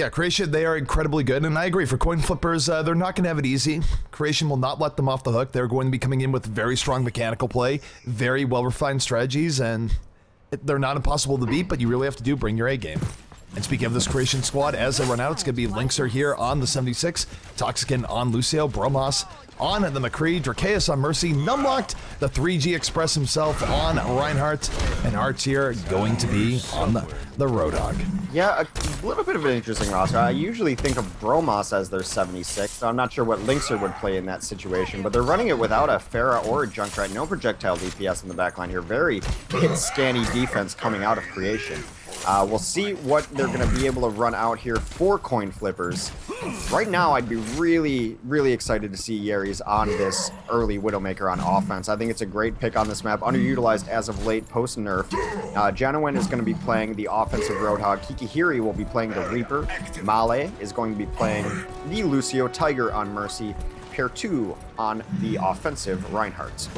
Yeah, Creation, they are incredibly good, and I agree. For coin flippers, they're not going to have it easy. Creation will not let them off the hook. They're going to be coming in with very strong mechanical play, very well-refined strategies, and they're not impossible to beat, but you really have to bring your A game. And speaking of this Creation squad, as they run out, it's going to be Linkser here on the 76, Toxican on Lucio, Bromos on the McCree, Dracaeus on Mercy, Numlocked, the 3G Express himself on Reinhardt, and Artier going to be on the Roadhog. Yeah, a little bit of an interesting roster. I usually think of Bromos as their 76, so I'm not sure what Linkser would play in that situation, but they're running it without a Pharah or a Junkrat, no projectile DPS in the backline here, very hit-scanny defense coming out of Creation. We'll see what they're going to be able to run out here for coin flippers. Right now, I'd be really, really excited to see Yeri's on this early Widowmaker on offense. I think it's a great pick on this map, underutilized as of late post-nerf. Janowen is going to be playing the offensive Roadhog. Kikihiri will be playing the Reaper. Male is going to be playing the Lucio, Tiger on Mercy, Pair 2 on the offensive Reinhardt.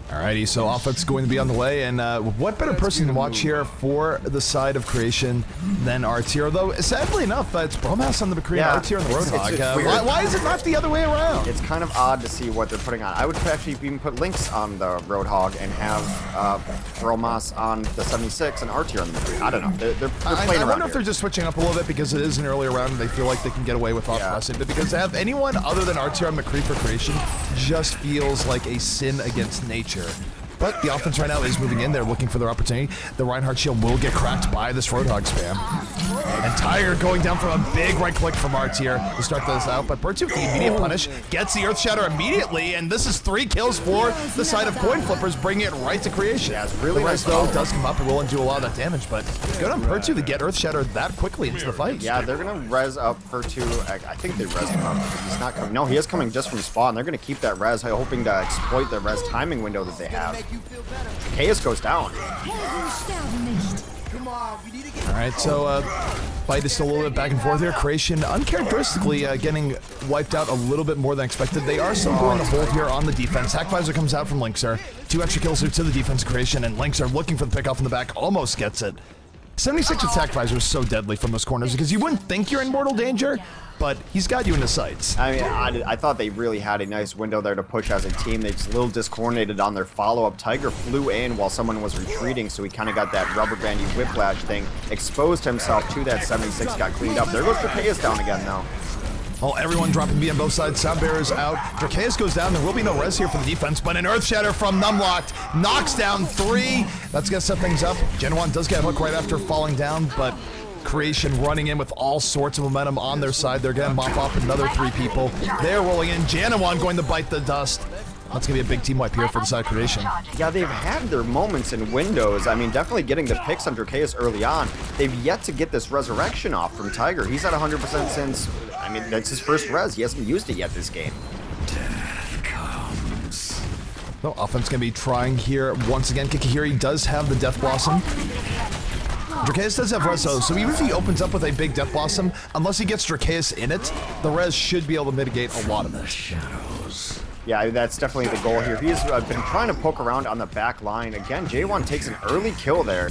Alrighty, so offense is going to be on the way, and what better person to watch here for the side of Creation than Artier, though sadly enough, it's Bromos on the McCree and Artier on the Roadhog. Why is it not the other way around? It's kind of odd to see what they're putting on. I would actually even put Lynx on the Roadhog and have Bromos on the 76 and Artier on the McCree. I don't know. They're playing around. I wonder if they're just switching up a little bit because it is an earlier round and they feel like they can get away with off-pressing, but because to have anyone other than Artier on McCree for Creation just feels like a sin against nature. But the offense right now is moving in. They're looking for their opportunity. The Reinhardt shield will get cracked by this Roadhog spam. And Tiger going down from a big right click from Artier to start this out. But Bertu with the immediate punish gets the Earth Shatter immediately. And this is 3 kills for the side of coin flippers, bringing it right to Creation. Yeah, it's really nice, though, does come up and will undo a lot of that damage. But good on Bertu to get Earth Shatter that quickly into the fight. Yeah, they're going to res up Bertu. I think they res him up. He's not coming. No, he is coming just from spawn. They're going to keep that res, hoping to exploit the res timing window that they have. Chaos goes down. Alright, so fight is still a little bit back and forth here. Creation uncharacteristically getting wiped out a little bit more than expected. They are still going to hold here on the defense. Hackvisor comes out from Linkser. 2 extra kills here to the defense of Creation, and Linkser looking for the pick off in the back, almost gets it. 76 with Hackvisor is so deadly from those corners because you wouldn't think you're in mortal danger, but he's got you in his sights. I mean, I thought they really had a nice window there to push as a team. They just a little discoordinated on their follow-up. Tiger flew in while someone was retreating, so he kind of got that rubber bandy whiplash thing, exposed himself to that 76, got cleaned up. There goes Dracaeus down again, though. Oh, everyone dropping B on both sides. Sound barriers out. Dracaeus goes down. There will be no res here for the defense, but an Earth Shatter from Numlocked knocks down 3. That's going to set things up. Genowan does get a hook right after falling down, but Creation running in with all sorts of momentum on their side. They're going to mop off another 3 people. They're rolling in. Genowan going to bite the dust. That's going to be a big team wipe here for the side of Creation. Yeah, they've had their moments in windows. I mean, definitely getting the picks on Dracaeus early on. They've yet to get this resurrection off from Tiger. He's at 100% since, I mean, that's his first res. He hasn't used it yet this game. Death comes. No, offense going to be trying here. Once again, Kikihiri does have the Death Blossom. Dracaeus does have res, so even if he opens up with a big Death Blossom, unless he gets Dracaeus in it, the res should be able to mitigate a lot of it. Shadows. Yeah, that's definitely the goal here. He's been trying to poke around on the back line. Again, J1 takes an early kill there.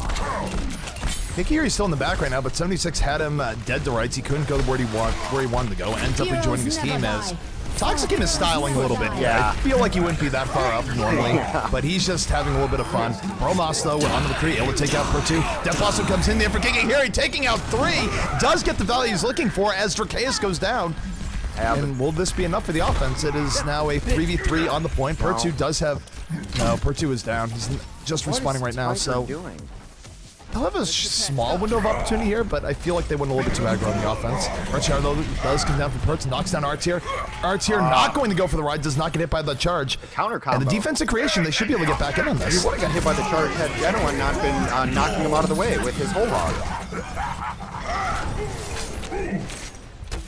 Kikihiri's still in the back right now, but 76 had him dead to rights. He couldn't go to where he wanted to go. Ends up rejoining his team as Toxic is styling a little bit here. Yeah. I feel like he wouldn't be that far up normally, but he's just having a little bit of fun. Bromos, though, on the McCree, able to take out per 2. Death Blossom comes in there for Kikihiri, taking out 3. Does get the value he's looking for as Dracaeus goes down. And will this be enough for the offense? It is now a 3v3 on the point. Per2 does have... No, Per2 is down. He's just respawning right now, so... They'll have a small window of opportunity here, but I feel like they went a little bit too aggro on the offense. Artier, though, does come down from Pertz, knocks down Artier. Artier not going to go for the ride, does not get hit by the charge. Counter combo. And the defensive creation, they should be able to get back in on this. He would have got hit by the charge had Genowan not been knocking him out of the way with his whole hog.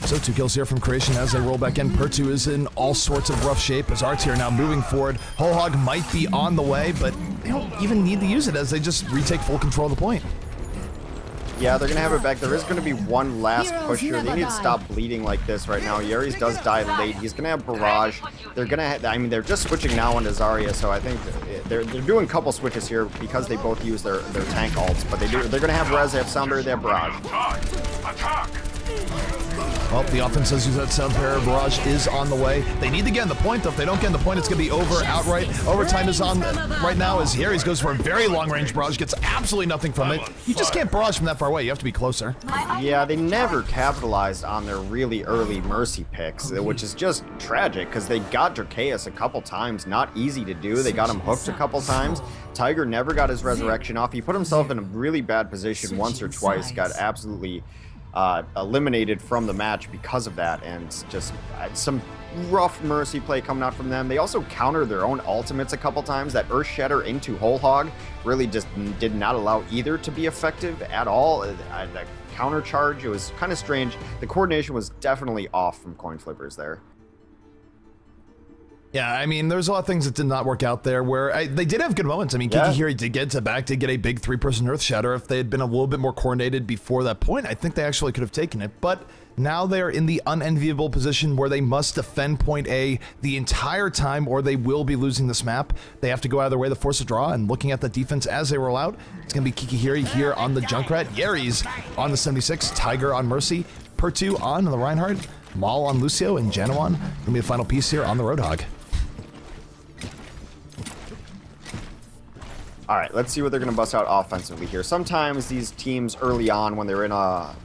So 2 kills here from Creation as they roll back in. Per2 is in all sorts of rough shape as Artier now moving forward. Whole hog might be on the way, but they don't even need to use it as they just retake full control of the point. Yeah, they're going to have it back. There is going to be one last push here. They need to stop bleeding like this right now. Yaris does die late. He's going to have Barrage. They're going to I mean, they're just switching now onto Zarya, so I think they're doing a couple switches here because they both use their tank ults, but they're going to have Res, they have Sounder, they have Barrage. Well, the offense does use that sound pair. Barrage is on the way. They need to get in the point, though. If they don't get in the point, it's going to be over outright. Overtime is on right now as Yaris goes for a very long-range barrage, gets absolutely nothing from it. You just can't barrage from that far away. You have to be closer. Yeah, they never capitalized on their really early Mercy picks, which is just tragic because they got Dracaeus a couple times. Not easy to do. They got him hooked a couple times. Tiger never got his resurrection off. He put himself in a really bad position once or twice, got absolutely eliminated from the match because of that, and just some rough Mercy play coming out from them. They also countered their own ultimates a couple times. That Earth Shatter into Whole Hog really just did not allow either to be effective at all. The counter charge, it was kind of strange. The coordination was definitely off from Coin Flippers there. Yeah, I mean, there's a lot of things that did not work out there where they did have good moments. I mean, Kiki here did get a big 3-person Earth Shatter. If they had been a little bit more coordinated before that point, I think they actually could have taken it. But now they are in the unenviable position where they must defend point A the entire time or they will be losing this map. They have to go out of their way to force a draw, and looking at the defense as they roll out, it's going to be Kiki here on the Junkrat, Yaris on the 76, Tiger on Mercy, Pertu on the Reinhardt, Maul on Lucio, and Janawan going to be the final piece here on the Roadhog. All right, let's see what they're going to bust out offensively here. Sometimes these teams early on, when they're in a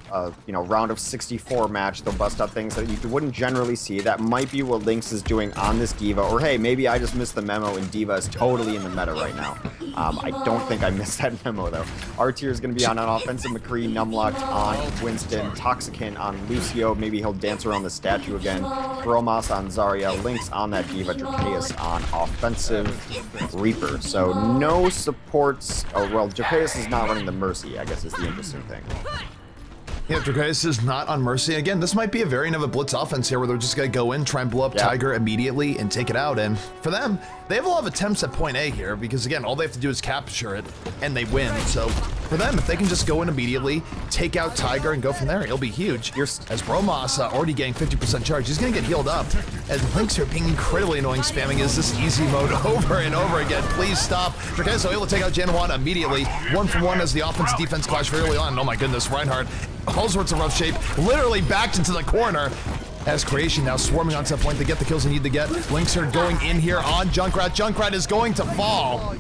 round of 64 match, they'll bust out things that you wouldn't generally see. That might be what Lynx is doing on this D.Va, or hey, maybe I just missed the memo and D.Va is totally in the meta right now. I don't think I missed that memo though. R-Tier is going to be on an offensive McCree, Numlocked on Winston, Toxicant on Lucio. Maybe he'll dance around the statue again. Bromas on Zarya, Lynx on that D.Va, Dracaeus on offensive Reaper. So no supports. Oh well, Dracaeus is not running the Mercy, I guess is the interesting thing. Yeah, Dracaeus is not on Mercy. Again, this might be a variant of a blitz offense here where they're just going to go in, try and blow up Tiger immediately and take it out. And for them, they have a lot of attempts at point A here because, again, all they have to do is capture it and they win. So for them, if they can just go in immediately, take out Tiger and go from there, it'll be huge. As Bromas already getting 50% charge, he's going to get healed up. As Lynx are being incredibly annoying, spamming is this easy mode over and over again. Please stop. Dracaeus able to take out Janawan immediately. 1-for-1 as the offense-defense clash very early on. Oh my goodness, Reinhardt. All sorts of rough shape, literally backed into the corner. As Creation now swarming onto that point to get the kills they need to get. Lynx are going in here on Junkrat. Junkrat is going to fall.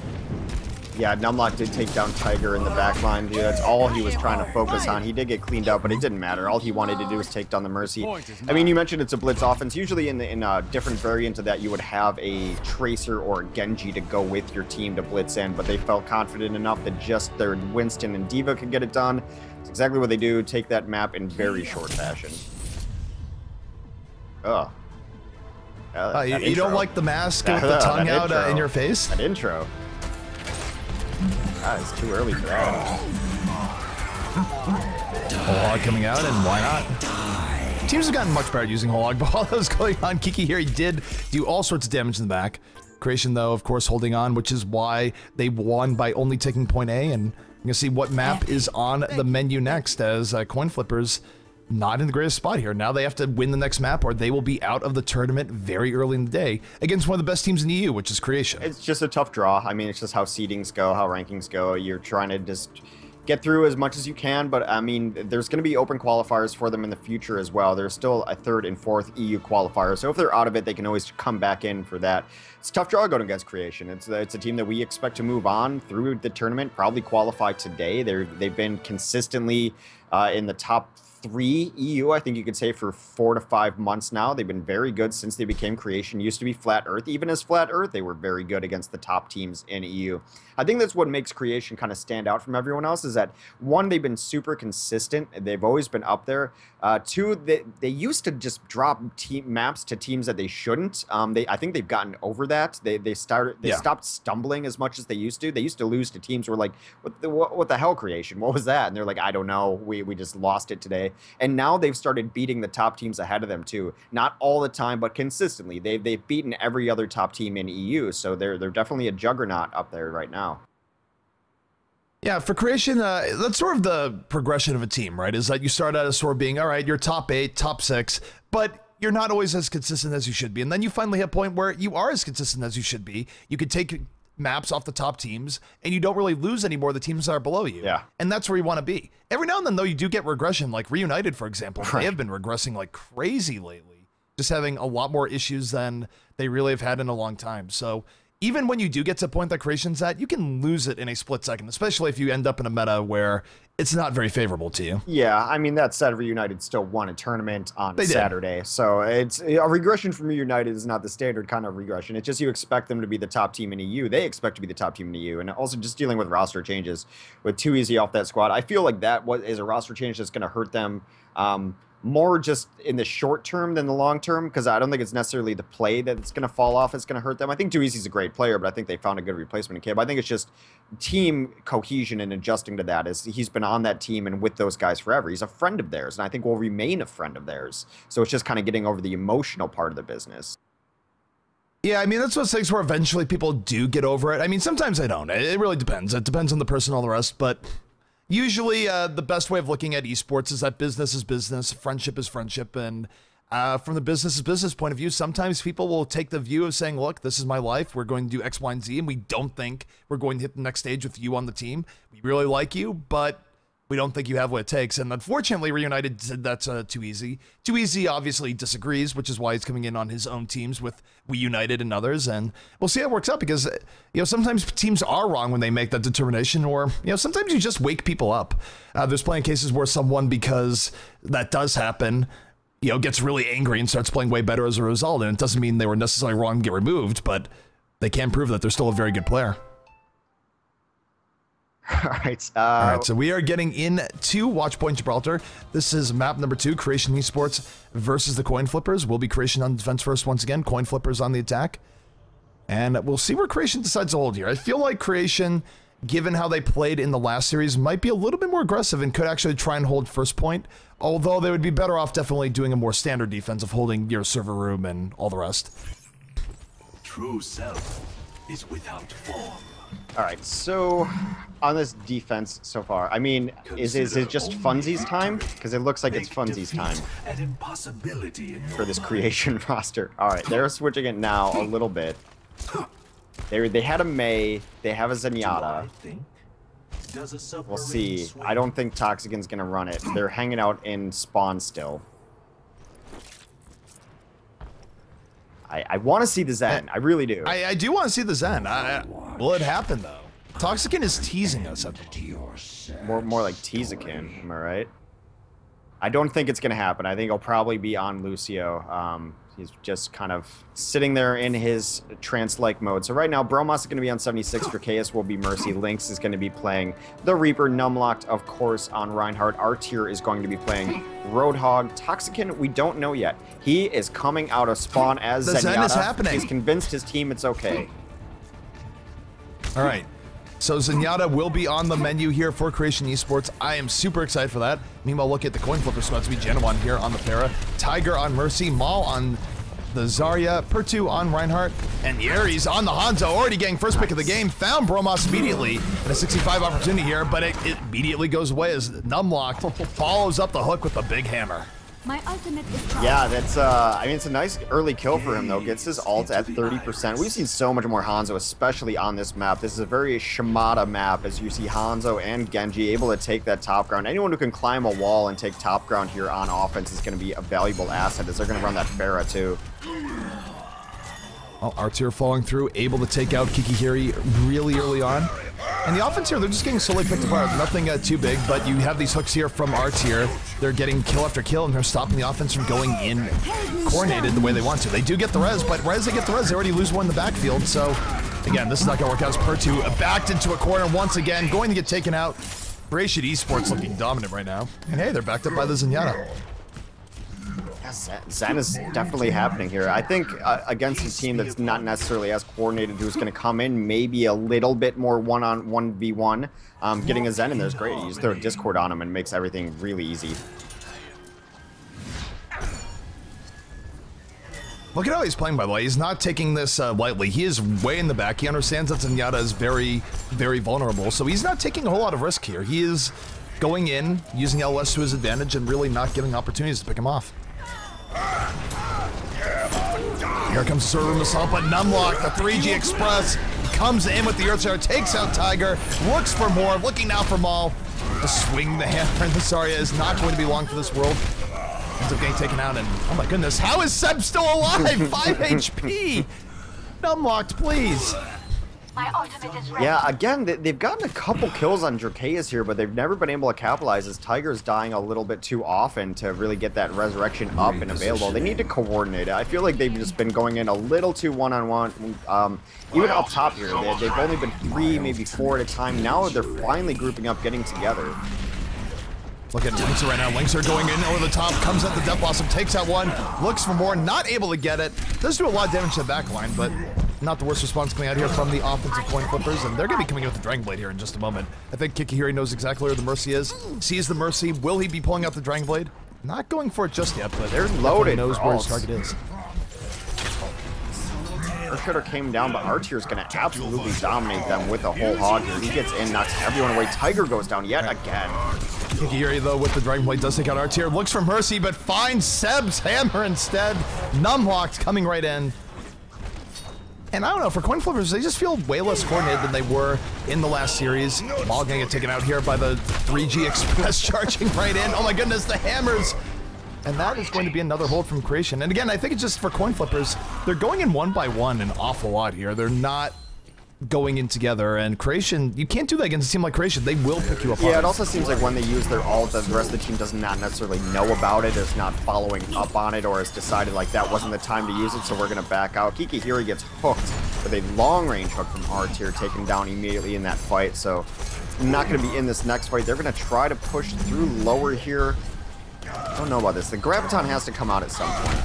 Yeah, Numlock did take down Tiger in the back line. Dude, that's all he was trying to focus on. He did get cleaned up, but it didn't matter. All he wanted to do was take down the Mercy. I mean, you mentioned it's a blitz offense. Usually in a different variant of that, you would have a Tracer or a Genji to go with your team to blitz in, but they felt confident enough that just their Winston and D.Va could get it done. It's exactly what they do. Take that map in very short fashion. Ugh. You don't like the mask with the tongue out in your face? That intro. God, it's too early for that. Whole Hog coming out, and why not? Teams have gotten much better at using Whole Hog, but while that was going on, Kiki here, he did do all sorts of damage in the back. Creation, though, of course, holding on, which is why they won by only taking point A, and you're going to see what map is on the menu next, as Coin Flippers not in the greatest spot here. Now they have to win the next map or they will be out of the tournament very early in the day against one of the best teams in the EU, which is Creation. It's just a tough draw. I mean, it's just how seedings go, how rankings go. You're trying to just get through as much as you can, but I mean, there's going to be open qualifiers for them in the future as well. There's still a 3rd and 4th EU qualifier, so if they're out of it, they can always come back in for that. It's a tough draw going against Creation. It's a team that we expect to move on through the tournament, probably qualify today. They've been consistently in the top 3 EU, I think you could say, for 4 to 5 months now. They've been very good since they became Creation. Used to be Flat Earth. Even as Flat Earth, they were very good against the top teams in EU. I think that's what makes Creation kind of stand out from everyone else, is that 1, they've been super consistent. They've always been up there. 2, they used to just drop maps to teams that they shouldn't. I think they've gotten over that. They stopped stumbling as much as they used to. They used to lose to teams who were like, what the hell, Creation? What was that? And they're like, I don't know. We just lost it today. And now they've started beating the top teams ahead of them too. Not all the time, but consistently. They've beaten every other top team in EU, so they're definitely a juggernaut up there right now. Yeah, for Creation, that's sort of the progression of a team, right? Is that you start out as sort of being, all right, you're top 8, top 6, but you're not always as consistent as you should be. And then you finally hit a point where you are as consistent as you should be. You could take maps off the top teams, and you don't really lose anymore the teams that are below you. Yeah. And that's where you want to be. Every now and then, though, you do get regression, like Reunited, for example. They have been regressing like crazy lately, just having a lot more issues than they really have had in a long time. So even when you do get to a point that Creation's at, you can lose it in a split second, especially if you end up in a meta where it's not very favorable to you. Yeah, I mean, that said, Reunited still won a tournament on Saturday. So it's a regression from Reunited is not the standard kind of regression. It's just you expect them to be the top team in EU. They expect to be the top team in EU. And also just dealing with roster changes with Too Easy off that squad. I feel like that is a roster change that's going to hurt them more just in the short term than the long term, because I don't think it's necessarily the play that it's going to fall off. It's going to hurt them. I think Too Easy's a great player, but I think they found a good replacement in Kib. I think it's just team cohesion and adjusting to that. Is he's been on that team and with those guys forever. He's a friend of theirs, and I think will remain a friend of theirs. So it's just kind of getting over the emotional part of the business. Yeah, I mean, that's what things where eventually people do get over it. I mean, sometimes they don't. It really depends. It depends on the person and all the rest, but usually, the best way of looking at esports is that business is business, friendship is friendship, and from the business point of view, sometimes people will take the view of saying, look, this is my life, we're going to do X, Y, and Z, and we don't think we're going to hit the next stage with you on the team. We really like you, but we don't think you have what it takes. And unfortunately, Reunited said that's Too Easy. Too Easy obviously disagrees, which is why he's coming in on his own teams with We United and others. And we'll see how it works out, because sometimes teams are wrong when they make that determination, or sometimes you just wake people up. There's plenty of cases where someone, because that does happen, gets really angry and starts playing way better as a result. And it doesn't mean they were necessarily wrong to get removed, but they can prove that they're still a very good player. All right. All right, so we are getting into Watchpoint Gibraltar. This is map number 2, Creation Esports versus the Coin Flippers. Will be Creation on defense first once again, Coin Flippers on the attack. And we'll see where Creation decides to hold here. I feel like Creation, given how they played in the last series, might be a little bit more aggressive and could actually try and hold first point, although they would be better off definitely doing a more standard defense of holding your server room and all the rest. True self is without form. All right, so on this defense so far, I mean, is it just Funsies time? Because it looks like it's Funsies time for this Creation roster. All right, they're switching it now a little bit. They had a Mei, they have a Zenyatta. We'll see. I don't think Toxican's gonna run it. They're hanging out in spawn still. I want to see the Zen. I really do. I do want to see the Zen. Will it happen, though? Toxican is teasing us at the moment. More like Teasakin, am I right? I don't think it's going to happen. I think he'll probably be on Lucio. He's just kind of sitting there in his trance-like mode. So right now, Bromas is going to be on 76. Dracaeus will be Mercy. Lynx is going to be playing the Reaper. Numlocked, of course, on Reinhardt. R-Tier is going to be playing Roadhog. Toxican, we don't know yet. He is coming out of spawn as the Zenyatta. Zen is happening. He's convinced his team it's okay. All right. So Zenyatta will be on the menu here for Creation Esports. I am super excited for that. Meanwhile, look at the Coin Flipper spots. Be Genowan here on the Pharah, Tiger on Mercy, Maul on the Zarya, Pertu on Reinhardt, and Yeri's on the Hanzo, already getting first pick of the game. Found Bromas immediately in a 65 opportunity here, but it immediately goes away as Numlocked follows up the hook with a big hammer. My ultimate is Yeah, that's, I mean, it's a nice early kill for him, though. Gets his ult at 30%. We've seen so much more Hanzo, especially on this map. This is a very Shimada map, as you see Hanzo and Genji able to take that top ground. Anyone who can climb a wall and take top ground here on offense is going to be a valuable asset, as they're going to run that Pharah, too. Oh, R-Tier falling through, able to take out Kikihiri really early on. And the offense here, they're just getting slowly picked apart. Nothing too big, but you have these hooks here from R-Tier. They're getting kill after kill, and they're stopping the offense from going in coordinated the way they want to. They do get the res, but right as they get the res, they already lose one in the backfield. So, again, this is not going to work out as Pertu backed into a corner once again, going to get taken out. Creation Esports looking dominant right now. And hey, they're backed up by the Zenyatta. Zen is definitely happening here. I think against a team that's not necessarily as coordinated, who's going to come in maybe a little bit more 1-on-1v1, getting a Zen in there is great. You just throw a Discord on him and makes everything really easy. Look at how he's playing, by the way. He's not taking this lightly. He is way in the back. He understands that Zenyatta is very, very vulnerable, so he's not taking a whole lot of risk here. He is going in, using LS to his advantage, and really not giving opportunities to pick him off. Here comes the server assault, but Numlock, the 3G Express, comes in with the Earthshaker, takes out Tiger, looks for more, looking now for Maul. To swing the hammer in this area is not going to be long for this world. Ends up getting taken out, and oh my goodness, how is Seb still alive? 5 HP! Numlocked, please. My ultimate is ready. Yeah, again, they've gotten a couple kills on Drakeus here, but they've never been able to capitalize as Tiger's dying a little bit too often to really get that resurrection up and available. They need to coordinate it. I feel like they've just been going in a little too one-on-one. Even up top here, they've only been 3, maybe 4 at a time. Now they're finally grouping up, getting together. Look at Linkser right now. Linkser going in over the top, comes at the Death Blossom, takes out one, looks for more, not able to get it. Does do a lot of damage to the back line, but not the worst response coming out here from the offensive coin flippers, and they're going to be coming in with the Dragon Blade here in just a moment. I think Kikihiri knows exactly where the Mercy is, sees the Mercy. Will he be pulling out the Dragon Blade? Not going for it just yet, but they're loaded. Knows where his target is. Earthshaker came down, but Artier's going to absolutely dominate them with a whole hog here. He gets in, knocks everyone away. Tiger goes down yet again. Kikihiri, though, with the Dragon Blade, does take out Artier. Looks for Mercy, but finds Seb's hammer instead. Numlocked coming right in. And I don't know, for coin flippers, they just feel way less coordinated than they were in the last series. Maul gonna get taken out here by the 3G Express charging right in. Oh my goodness, the hammers! And that is going to be another hold from Creation. And again, I think it's just for coin flippers, they're going in one by one an awful lot here. They're not going in together, and Creation, you can't do that against a team like Creation. They will pick you apart. Yeah, it also seems like when they use their ult, the rest of the team does not necessarily know about it, is not following up on it, or has decided like that wasn't the time to use it, so we're going to back out. Kikihiri gets hooked with a long-range hook from R-Tier, taken down immediately in that fight, so not going to be in this next fight. They're going to try to push through lower here. I don't know about this. The Graviton has to come out at some point.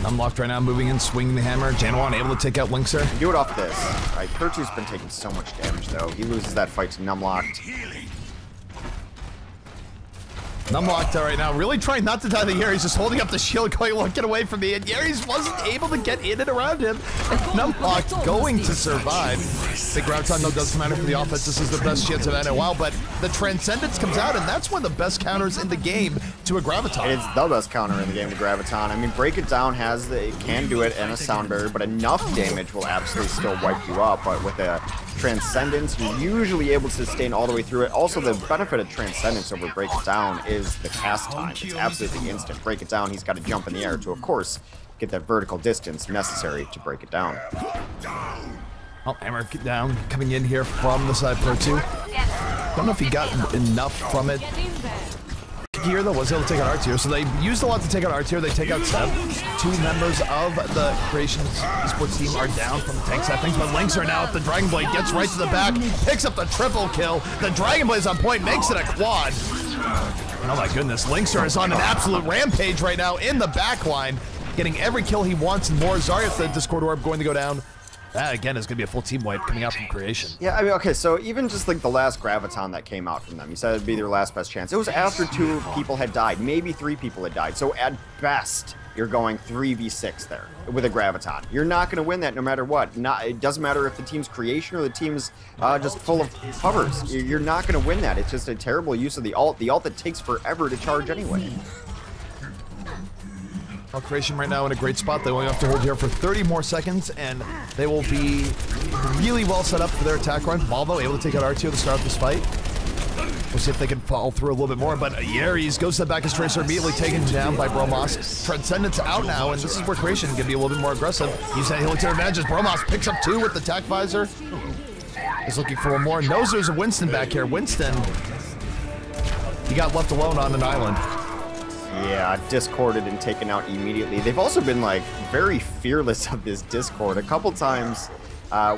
Numlocked right now, moving in, swinging the hammer. Janwan able to take out Linkser. Do it off this. All right, Pertu's been taking so much damage, though. He loses that fight to Numlocked. Numlocked right now, really trying not to die to Yuri's, just holding up the shield, going, look, get away from me, and Yuri's wasn't able to get in and around him. And Numlocked going to survive. The Graviton, though, doesn't matter for the offense. This is the best chance of that in a while, but the Transcendence comes out, and that's one of the best counters in the game to a Graviton. It's the best counter in the game to Graviton. I mean, Break It Down it can do it and a sound barrier, but enough damage will absolutely still wipe you up. But with a Transcendence, you're usually able to sustain all the way through it. Also, the benefit of Transcendence over Break It Down is the cast time. It's absolutely instant. Break It Down, he's got to jump in the air to, of course, get that vertical distance necessary to break it down. Oh, hammer down, coming in here from the side Pro 2. Don't know if he got enough from it. Here, though, was able to take out R-Tier, so they used a lot to take out R-Tier. They take out Seb. 2 members of the Creations esports team are down from the tank side things, but Linkser now with the Dragon Blade gets right to the back, picks up the triple kill. The Dragon Blade is on point, makes it a quad. And oh my goodness, Linkser is on an absolute rampage right now in the back line, getting every kill he wants and more. Zarya, the Discord Orb, going to go down. That, again, is going to be a full team wipe coming out from Creation. Yeah, I mean, okay, so even just like the last Graviton that came out from them, you said it'd be their last best chance. It was after 2 people had died, maybe 3 people had died. So at best, you're going 3v6 there with a Graviton. You're not going to win that no matter what. It doesn't matter if the team's Creation or the team's just full of hovers. You're not going to win that. It's just a terrible use of the ult that takes forever to charge anyway. Well, Creation right now in a great spot. They only have to hold here for 30 more seconds, and they will be really well set up for their attack run. Malvo able to take out R2 to start this fight. We'll see if they can follow through a little bit more, but Yeris goes to the back as Tracer, immediately taken down by Bromos. Transcendence out now, and this is where Creation can be a little bit more aggressive. Use that healing to their advantage as Bromos picks up 2 with the tack visor. He's looking for one more. Knows there's a Winston back here. Winston, he got left alone on an island. Yeah, discorded and taken out immediately. They've also been, like, very fearless of this discord. A couple times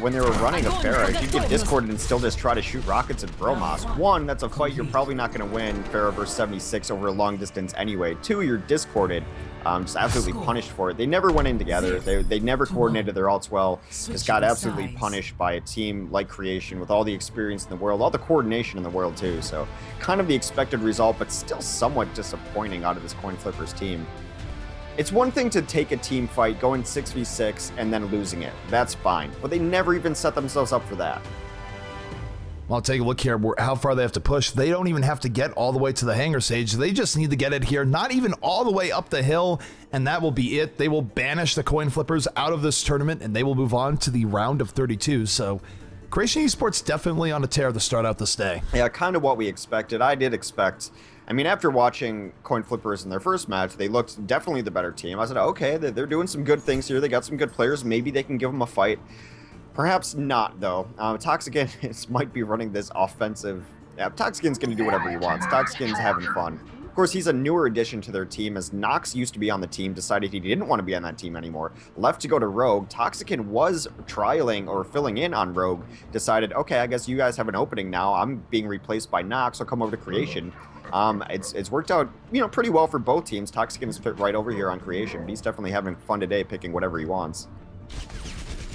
when they were running a Pharah, you get discorded and still just try to shoot rockets at Bromos. 1, that's a fight you're probably not going to win, Pharah versus 76 over a long distance anyway. 2, you're discorded, just absolutely punished for it. They never went in together. They never coordinated their ults well. Just got absolutely punished by a team like Creation with all the experience in the world, all the coordination in the world too. So kind of the expected result, but still somewhat disappointing out of this Coin Flippers team. It's one thing to take a team fight, going 6v6, and then losing it. That's fine. But they never even set themselves up for that. Well, take a look here how far they have to push. They don't even have to get all the way to the hangar stage. They just need to get it here, not even all the way up the hill, and that will be it. They will banish the coin flippers out of this tournament, and they will move on to the round of 32. So Creation Esports definitely on a tear to start out this day. Yeah, kind of what we expected. I did expect... I mean, after watching Coin Flippers in their first match, they looked definitely the better team. I said, okay, they're doing some good things here. They got some good players. Maybe they can give them a fight. Perhaps not, though. Toxican might be running this offensive... Yeah, Toxican's going to do whatever he wants. Toxican's having fun. Of course, he's a newer addition to their team, as Nox used to be on the team, decided he didn't want to be on that team anymore, left to go to Rogue. Toxican was trialing or filling in on Rogue, decided, okay, I guess you guys have an opening now. I'm being replaced by Nox. I'll come over to Creation. It's worked out, you know, pretty well for both teams. Toxican's fit right over here on Creation, but he's definitely having fun today, picking whatever he wants.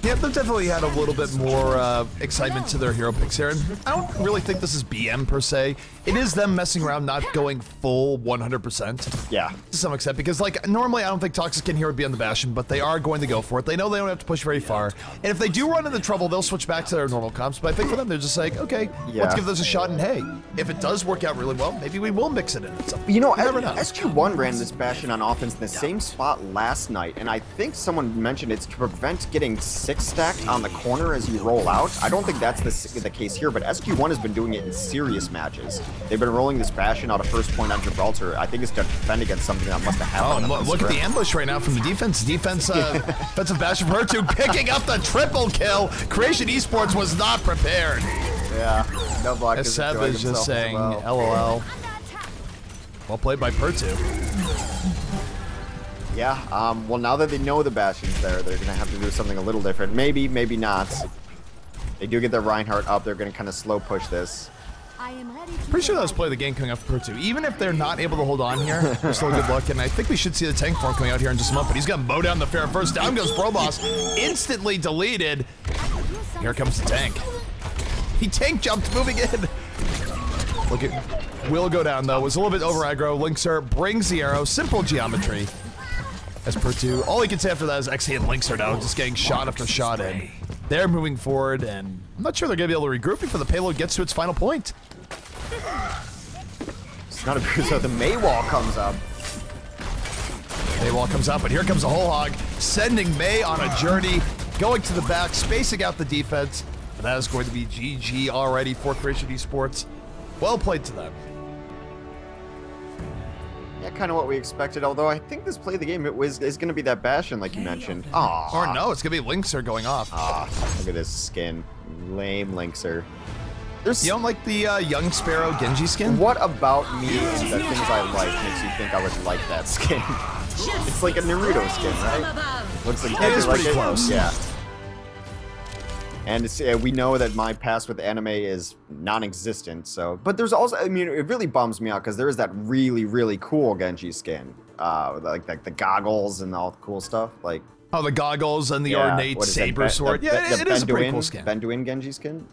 Yeah, they've definitely had a little bit more excitement to their hero picks here, and I don't really think this is BM per se. It is them messing around, not going full 100%. Yeah. To some extent, because like normally I don't think Toxican here would be on the Bastion, but they are going to go for it. They know they don't have to push very far, and if they do run into trouble, they'll switch back to their normal comps. But I think for them, they're just like, okay, let's give this a shot, and hey, if it does work out really well, maybe we will mix it in. You know, SG1 ran this Bastion on offense in the same spot last night, and I think someone mentioned it's to prevent getting stacked on the corner as you roll out. I don't think that's the case here, but SG1 has been doing it in serious matches. They've been rolling this Bastion out of first point on Gibraltar. I think it's to defend against something that must have happened. Oh, look at the ambush right now from the defense. Defensive Bastion for her two, picking up the triple kill. Creation Esports was not prepared. Yeah, no block. Seb is just saying, LOL. Well played by Pertu. Yeah, well, now that they know the Bastion's there, they're going to have to do something a little different. Maybe, maybe not. They do get their Reinhardt up. They're going to kind of slow push this. Pretty sure that was play of the game coming up for Pertu. Even if they're not able to hold on here, they're still good luck. And I think we should see the tank form coming out here in just a month. But he's going to mow down the fair first. Down goes Proboss. Instantly deleted. Here comes the tank. He tank jumped, moving in. Look at... Will go down, though. Was a little bit over aggro. Linkser brings the arrow. Simple geometry. As Pertu, all he can say after that is XC and Linkser now, just getting shot after shot in. They're moving forward, and I'm not sure they're going to be able to regroup before the payload gets to its final point. It's not a good, so the Maywall comes up. Maywall comes up, but here comes a whole hog, sending May on a journey, going to the back, spacing out the defense, and that is going to be GG already for Creation Esports. Well played to them. Yeah, kind of what we expected, although I think this play of the game is going to be that Bastion, like you mentioned. Aww. Or no, it's going to be Linkser going off. Look at this skin. Lame Linkser. You don't like the young Sparrow Genji skin? What about me and the things I like makes you think I would like that skin? It's like a Naruto skin, right? Looks like it is pretty close. Yeah. And it's, we know that my past with anime is non-existent, so... But there's also, I mean, it really bums me out, because there is that really, really cool Genji skin. Like the goggles and all the cool stuff, like... Oh, the goggles and the ornate saber sword. Yeah, it is a pretty cool skin. Benduin Genji skin?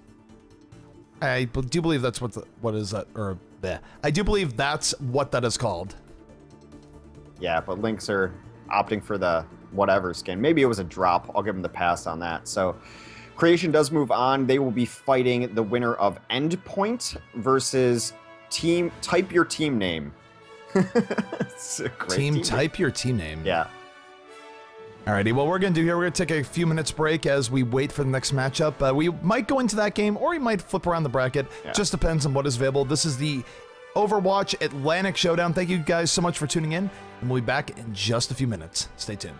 I do believe that's what is that, or... Bleh. I do believe that's what that is called. Yeah, but Links are opting for the whatever skin. Maybe it was a drop. I'll give them the pass on that, so... Creation does move on. They will be fighting the winner of Endpoint versus Team Type Your Team Name. Team Type Your Team Name. Yeah. Alrighty, well, we're going to do here, we're going to take a few minutes break as we wait for the next matchup. We might go into that game, or we might flip around the bracket. Yeah. Just depends on what is available. This is the Overwatch Atlantic Showdown. Thank you guys so much for tuning in, and we'll be back in just a few minutes. Stay tuned.